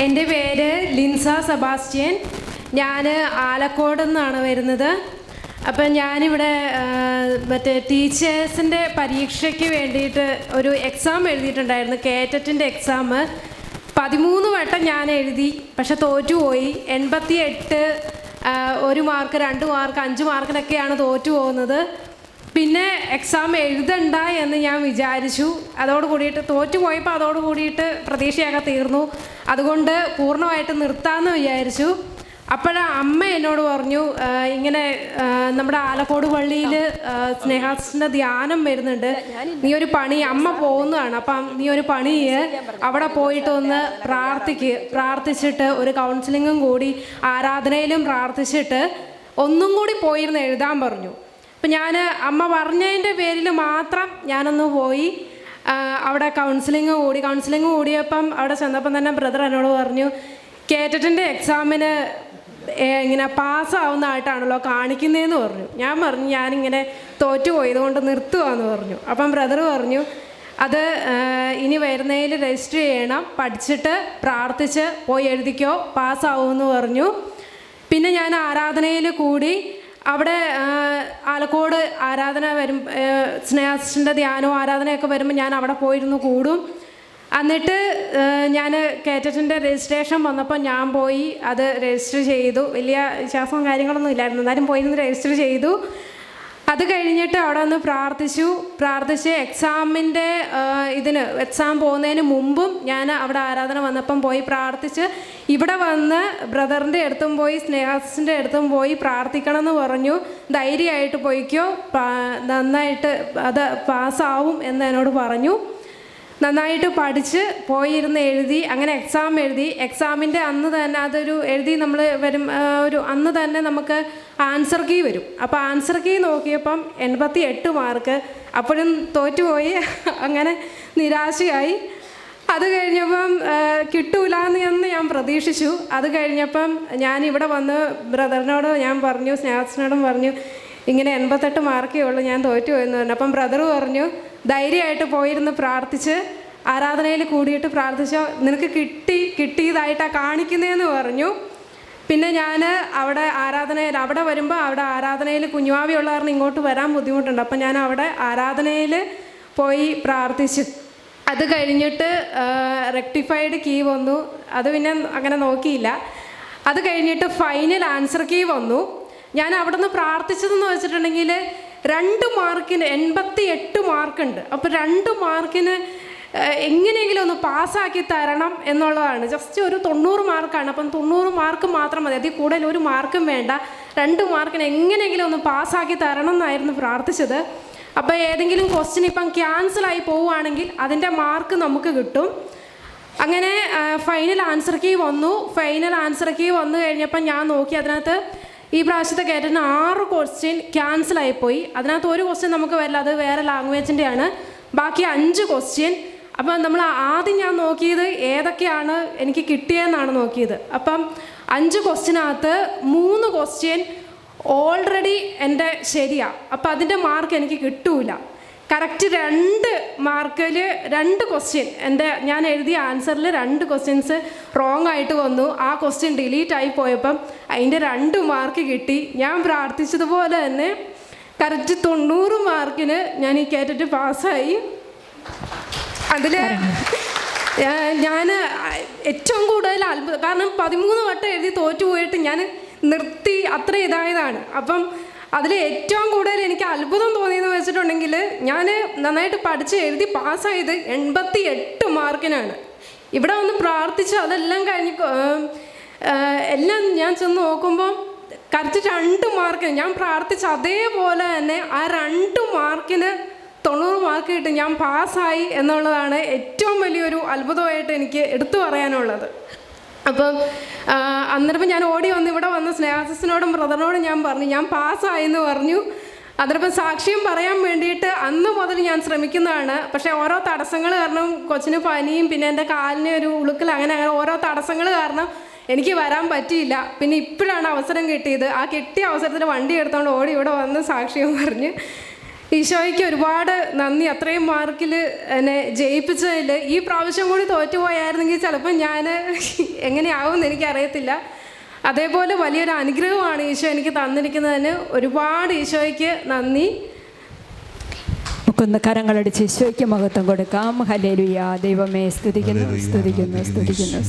എൻ്റെ പേര് ലിൻസ സെബാസ്റ്റ്യൻ. ഞാൻ ആലക്കോട് നിന്നാണ് വരുന്നത്. അപ്പം ഞാനിവിടെ മറ്റേ ടീച്ചേഴ്സിൻ്റെ പരീക്ഷയ്ക്ക് വേണ്ടിയിട്ട് ഒരു എക്സാം എഴുതിയിട്ടുണ്ടായിരുന്നു. കേറ്ററ്റിൻ്റെ എക്സാം 13 വട്ടം ഞാൻ എഴുതി, പക്ഷെ തോറ്റുപോയി. 88 1 മാർക്ക് 2 മാർക്ക് 5 മാർക്കിനൊക്കെയാണ് തോറ്റു പോകുന്നത്. പിന്നെ എക്സാം എഴുതണ്ട എന്ന് ഞാൻ വിചാരിച്ചു. അതോട് കൂടിയിട്ട് തോറ്റുപോയപ്പോൾ അതോട് കൂടിയിട്ട് പ്രതീക്ഷയൊക്കെ തീർന്നു. അതുകൊണ്ട് പൂർണ്ണമായിട്ട് നിർത്താമെന്ന് വിചാരിച്ചു. അപ്പോഴാ അമ്മ എന്നോട് പറഞ്ഞു, ഇങ്ങനെ നമ്മുടെ ആലക്കോട് പള്ളിയിൽ സ്നേഹാസിൻ്റെ ധ്യാനം വരുന്നുണ്ട്, നീ ഒരു പണി, അമ്മ പോകുന്നതാണ്, അപ്പം നീ ഒരു പണി അവിടെ പോയിട്ട് ഒന്ന് പ്രാർത്ഥിച്ചിട്ട് ഒരു കൗൺസിലിങ്ങും കൂടി ആരാധനയിലും പ്രാർത്ഥിച്ചിട്ട് ഒന്നും കൂടി പോയിരുന്ന് എഴുതാൻ പറഞ്ഞു. അപ്പം ഞാൻ അമ്മ പറഞ്ഞതിൻ്റെ പേരിൽ മാത്രം ഞാനൊന്ന് പോയി അവിടെ കൗൺസിലിങ് കൂടിയപ്പം അവിടെ ചെന്നപ്പം തന്നെ ബ്രദർ എന്നോട് പറഞ്ഞു, കേറ്ററ്റിൻ്റെ എക്സാമിന് ഇങ്ങനെ പാസ്സാവുന്നതായിട്ടാണല്ലോ കാണിക്കുന്നതെന്ന് പറഞ്ഞു. ഞാൻ പറഞ്ഞു, ഞാനിങ്ങനെ തോറ്റുപോയതുകൊണ്ട് നിർത്തുകയെന്ന് പറഞ്ഞു. അപ്പം ബ്രദർ പറഞ്ഞു, അത് ഇനി വരുന്നതിൽ രജിസ്റ്റർ ചെയ്യണം, പഠിച്ചിട്ട് പ്രാർത്ഥിച്ച് പോയി എഴുതിക്കോ, പാസ്സാവുമെന്ന് പറഞ്ഞു. പിന്നെ ഞാൻ ആരാധനയിൽ കൂടി. അവിടെ ആലക്കോട് ആരാധന സ്നേഹാസിൻ്റെ ധ്യാനവും ആരാധനയൊക്കെ വരുമ്പോൾ ഞാൻ അവിടെ പോയിരുന്നു കൂടും. എന്നിട്ട് ഞാൻ കേറ്ററ്റിൻ്റെ രജിസ്ട്രേഷൻ വന്നപ്പോൾ ഞാൻ പോയി അത് രജിസ്റ്റർ ചെയ്തു. വലിയ വിശ്വാസവും കാര്യങ്ങളൊന്നും ഇല്ലായിരുന്നു, എന്നാലും പോയിരുന്നു രജിസ്റ്റർ ചെയ്തു. അത് കഴിഞ്ഞിട്ട് അവിടെ ഒന്ന് പ്രാർത്ഥിച്ച് എക്സാമിൻ്റെ എക്സാം പോകുന്നതിന് മുമ്പും ഞാൻ അവിടെ ആരാധന വന്നപ്പം പോയി പ്രാർത്ഥിച്ച് ഇവിടെ വന്ന് ബ്രദറിൻ്റെ അടുത്തും പോയി സ്നേഹാസിൻ്റെ അടുത്തും പോയി പ്രാർത്ഥിക്കണം എന്ന് പറഞ്ഞു. ധൈര്യമായിട്ട് പോയിക്കോ, നന്നായിട്ട് അത് പാസ്സാവും എന്ന് എന്നോട് പറഞ്ഞു. നന്നായിട്ട് പഠിച്ച് പോയിരുന്ന് എഴുതി. അങ്ങനെ എക്സാം എഴുതി. എക്സാമിൻ്റെ അന്ന് തന്നെ അതൊരു എഴുതി നമ്മൾ അന്ന് തന്നെ നമുക്ക് ആൻസർ കീ വരും. അപ്പോൾ ആൻസർ കീ നോക്കിയപ്പം 88 മാർക്ക്. അപ്പോഴും തോറ്റുപോയി. അങ്ങനെ നിരാശയായി. അത് കഴിഞ്ഞപ്പം കിട്ടൂലെന്ന് ഞാൻ പ്രതീക്ഷിച്ചു. അത് കഴിഞ്ഞപ്പം ഞാനിവിടെ വന്ന് ബ്രദറിനോട് ഞാൻ പറഞ്ഞു, സ്നേഹത്തിനോടും പറഞ്ഞു, ഇങ്ങനെ 88 മാർക്കേ ഉള്ളൂ, ഞാൻ തോറ്റുപോയെന്ന് പറഞ്ഞു. അപ്പം ബ്രദർ പറഞ്ഞു, ധൈര്യമായിട്ട് പോയിരുന്ന് പ്രാർത്ഥിച്ച് ആരാധനയിൽ കൂടിയിട്ട് പ്രാർത്ഥിച്ചോ, നിനക്ക് കിട്ടിയതായിട്ടാണ് കാണിക്കുന്നതെന്ന് പറഞ്ഞു. പിന്നെ ഞാൻ അവിടെ വരുമ്പോൾ അവിടെ ആരാധനയിൽ കുഞ്ഞുവാവി ഉള്ള കാരണം ഇങ്ങോട്ട് വരാൻ ബുദ്ധിമുട്ടുണ്ട്. അപ്പം ഞാൻ അവിടെ ആരാധനയിൽ പോയി പ്രാർത്ഥിച്ചു. അത് കഴിഞ്ഞിട്ട് റെക്ടിഫൈഡ് കീ വന്നു. അത് പിന്നെ അങ്ങനെ നോക്കിയില്ല. അത് കഴിഞ്ഞിട്ട് ഫൈനൽ ആൻസർ കീ വന്നു. ഞാൻ അവിടെ നിന്ന് പ്രാർത്ഥിച്ചതെന്ന് വെച്ചിട്ടുണ്ടെങ്കിൽ 2 മാർക്കിന് 88 മാർക്കുണ്ട്. അപ്പോൾ 2 മാർക്കിന് എങ്ങനെയെങ്കിലും ഒന്ന് പാസ്സാക്കി തരണം എന്നുള്ളതാണ്. ജസ്റ്റ് ഒരു 90 മാർക്കാണ്. അപ്പം 90 മാർക്ക് മാത്രം മതി, അതിൽ കൂടുതൽ ഒരു മാർക്കും വേണ്ട. 2 മാർക്കിന് എങ്ങനെയെങ്കിലും ഒന്ന് പാസ്സാക്കി തരണം എന്നായിരുന്നു പ്രാർത്ഥിച്ചത്. അപ്പോൾ ഏതെങ്കിലും ക്വസ്റ്റ്യൻ ഇപ്പം ക്യാൻസലായി പോവുകയാണെങ്കിൽ അതിൻ്റെ മാർക്ക് നമുക്ക് കിട്ടും. അങ്ങനെ ഫൈനൽ ആൻസർ കീ വന്നു. ഫൈനൽ ആൻസർ കീ വന്നു കഴിഞ്ഞപ്പം ഞാൻ നോക്കി, അതിനകത്ത് ഈ പ്രാവശ്യത്തെ കേറ്ററ്റിന് 6 ക്വസ്റ്റ്യൻ ക്യാൻസലായിപ്പോയി. അതിനകത്ത് ഒരു ക്വസ്റ്റ്യൻ നമുക്ക് വരില്ല, അത് വേറെ ലാംഗ്വേജിൻ്റെയാണ്. ബാക്കി 5 ക്വസ്റ്റ്യൻ. അപ്പം നമ്മൾ ആദ്യം ഞാൻ നോക്കിയത് ഏതൊക്കെയാണ് എനിക്ക് കിട്ടിയതെന്നാണ് നോക്കിയത്. അപ്പം 5 ക്വസ്റ്റ്യനകത്ത് 3 ക്വസ്റ്റ്യൻ ഓൾറെഡി എൻ്റെ ശരിയാണ്. അപ്പം അതിൻ്റെ മാർക്ക് എനിക്ക് കിട്ടൂല. കറക്റ്റ് 2 മാർക്കിൽ 2 ക്വസ്റ്റ്യൻ ഞാൻ എഴുതിയ ആൻസറിൽ 2 ക്വസ്റ്റ്യൻസ് റോങ് ആയിട്ട് വന്നു. ആ ക്വസ്റ്റ്യൻ ഡിലീറ്റ് ആയി പോയപ്പം അതിൻ്റെ 2 മാർക്ക് കിട്ടി. ഞാൻ പ്രാർത്ഥിച്ചതുപോലെ തന്നെ കറക്റ്റ് 90 മാർക്കിന് ഞാൻ ഈ കേറ്ററ്റ് പാസ്സായി. അതിൽ ഞാൻ ഏറ്റവും കൂടുതൽ അത്ഭുതം, കാരണം 13 വട്ടം എഴുതി തോറ്റുപോയിട്ട് ഞാൻ നിർത്തി, അത്ര ഇതായതാണ്. അപ്പം അതിൽ ഏറ്റവും കൂടുതൽ എനിക്ക് അത്ഭുതം തോന്നിയെന്ന് വെച്ചിട്ടുണ്ടെങ്കിൽ ഞാൻ നന്നായിട്ട് പഠിച്ച് എഴുതി പാസ്സായത് 88 മാർക്കിനാണ്. ഇവിടെ ഒന്ന് പ്രാർത്ഥിച്ച് അതെല്ലാം കഴിഞ്ഞ് എല്ലാം ഞാൻ ചെന്ന് നോക്കുമ്പോൾ കറക്റ്റ് 2 മാർക്കിന് ഞാൻ പ്രാർത്ഥിച്ച അതേപോലെ തന്നെ ആ 2 മാർക്കിന് 90 മാർക്ക് കിട്ടി ഞാൻ പാസ്സായി എന്നുള്ളതാണ് ഏറ്റവും വലിയൊരു അത്ഭുതമായിട്ട് എനിക്ക് എടുത്തു പറയാനുള്ളത്. അപ്പം അന്നേരം ഞാൻ ഓടി വന്ന് ഇവിടെ വന്ന് സ്നേഹാസിനോടും ബ്രദറിനോടും ഞാൻ പറഞ്ഞു, ഞാൻ പാസ്സായെന്ന് പറഞ്ഞു. അതിനിപ്പം സാക്ഷ്യം പറയാൻ വേണ്ടിയിട്ട് അന്ന് മുതൽ ഞാൻ ശ്രമിക്കുന്നതാണ്. പക്ഷേ ഓരോ തടസ്സങ്ങൾ കാരണം, കൊച്ചിന് പനിയും പിന്നെ എൻ്റെ കാലിന് ഒരു ഉളുക്കൽ, അങ്ങനെ ഓരോ തടസ്സങ്ങൾ കാരണം എനിക്ക് വരാൻ പറ്റിയില്ല. പിന്നെ ഇപ്പോഴാണ് അവസരം കിട്ടിയത്. ആ കിട്ടിയ അവസരത്തിൽ വണ്ടി എടുത്തുകൊണ്ട് ഓടി ഇവിടെ വന്ന് സാക്ഷ്യം പറഞ്ഞ് ഈശോയ്ക്ക് ഒരുപാട് നന്ദി. അത്രയും മാർക്കിൽ എന്നെ ജയിപ്പിച്ചതിൽ. ഈ പ്രാവശ്യം കൂടി തോറ്റുപോയായിരുന്നെങ്കിൽ ചിലപ്പോൾ ഞാൻ എങ്ങനെയാവുമെന്ന് എനിക്കറിയത്തില്ല. അതേപോലെ വലിയൊരു അനുഗ്രഹമാണ് ഈശോ എനിക്ക് തന്നിരിക്കുന്നതിന്. ഒരുപാട് ഈശോയ്ക്ക് നന്ദി. നമുക്കൊന്ന് കരങ്ങളടിച്ച് ഈശോയ്ക്ക് മഹത്വം കൊടുക്കാം. ഹല്ലേലൂയ. ദൈവമേ സ്തുതിക്കുന്നു, സ്തുതിക്കുന്നു, സ്തുതിക്കുന്നു.